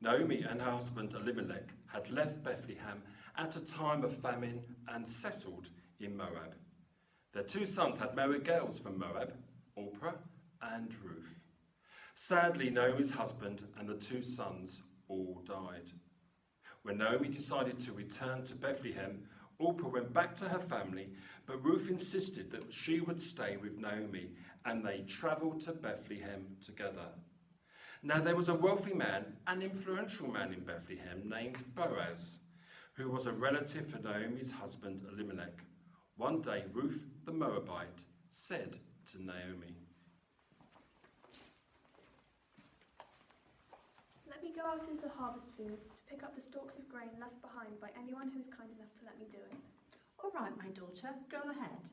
Naomi and her husband Elimelech had left Bethlehem at a time of famine and settled in Moab. Their 2 sons had married girls from Moab, Orpah and Ruth. Sadly, Naomi's husband and the 2 sons all died. When Naomi decided to return to Bethlehem, Orpah went back to her family, but Ruth insisted that she would stay with Naomi, and they travelled to Bethlehem together. Now there was a wealthy man, an influential man in Bethlehem named Boaz, who was a relative of Naomi's husband Elimelech. One day Ruth the Moabite said to Naomi, "Let me go out into the harvest fields to pick up the stalks of grain left behind by anyone who is kind enough to let me do it." "All right, my daughter, go ahead."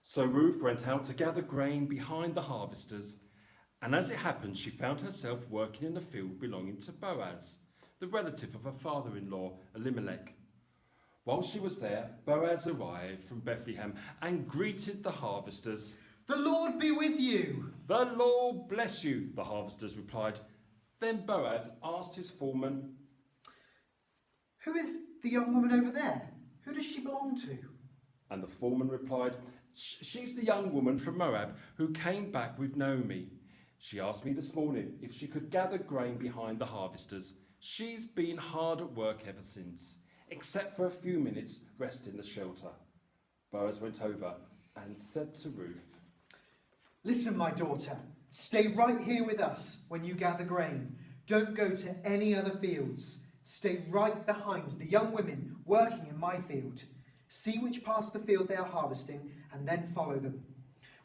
So Ruth went out to gather grain behind the harvesters, and as it happened, she found herself working in a field belonging to Boaz, the relative of her father-in-law, Elimelech. While she was there, Boaz arrived from Bethlehem and greeted the harvesters. "The Lord be with you." "The Lord bless you," the harvesters replied. Then Boaz asked his foreman, "Who is the young woman over there? Who does she belong to?" And the foreman replied, "She's the young woman from Moab who came back with Naomi. She asked me this morning if she could gather grain behind the harvesters. She's been hard at work ever since, except for a few minutes rest in the shelter." Boaz went over and said to Ruth, "Listen, my daughter, stay right here with us when you gather grain. Don't go to any other fields. Stay right behind the young women working in my field. See which part of the field they are harvesting and then follow them.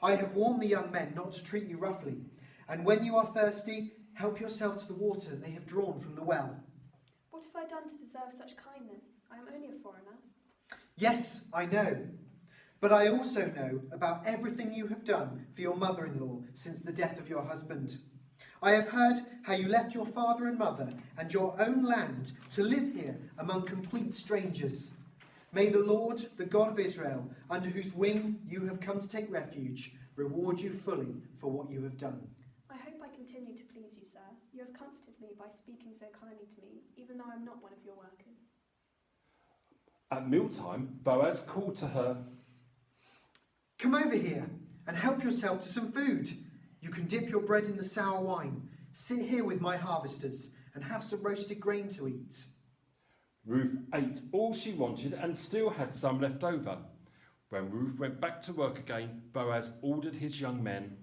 I have warned the young men not to treat you roughly. And when you are thirsty, help yourself to the water they have drawn from the well." "What have I done to deserve such kindness? I am only a foreigner." "Yes, I know. But I also know about everything you have done for your mother-in-law since the death of your husband. I have heard how you left your father and mother and your own land to live here among complete strangers. May the Lord, the God of Israel, under whose wing you have come to take refuge, reward you fully for what you have done." "I hope I continue to please you, sir. You have comforted me by speaking so kindly to me, even though I am not one of your workers." At mealtime, Boaz called to her, "Come over here and help yourself to some food. You can dip your bread in the sour wine. Sit here with my harvesters and have some roasted grain to eat." Ruth ate all she wanted and still had some left over. When Ruth went back to work again, Boaz ordered his young men,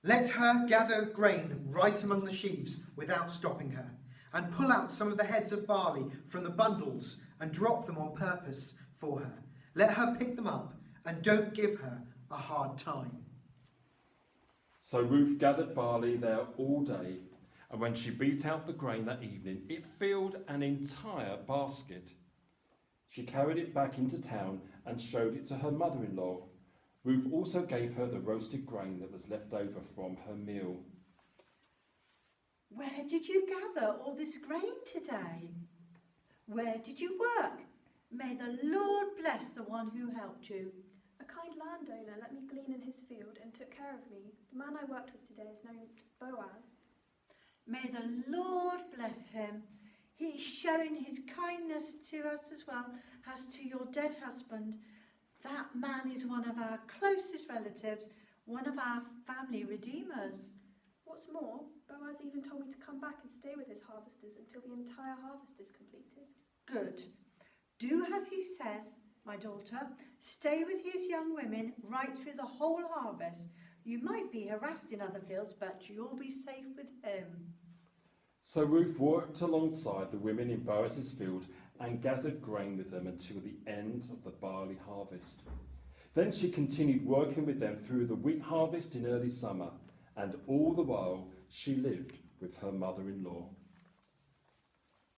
"Let her gather grain right among the sheaves without stopping her, and pull out some of the heads of barley from the bundles and drop them on purpose for her. Let her pick them up and don't give her a hard time." So Ruth gathered barley there all day, and when she beat out the grain that evening, it filled an entire basket. She carried it back into town and showed it to her mother-in-law. Ruth also gave her the roasted grain that was left over from her meal. "Where did you gather all this grain today? Where did you work? May the Lord bless the one who helped you." "A kind landowner let me glean in his field and took care of me. The man I worked with today is named Boaz." "May the Lord bless him. He's shown his kindness to us as well as to your dead husband. That man is one of our closest relatives, one of our family redeemers." "What's more, Boaz even told me to come back and stay with his harvesters until the entire harvest is completed." "Good. Do as he says, my daughter. Stay with his young women right through the whole harvest. You might be harassed in other fields, but you'll be safe with him." So Ruth worked alongside the women in Boaz's field and gathered grain with them until the end of the barley harvest. Then she continued working with them through the wheat harvest in early summer, and all the while she lived with her mother-in-law.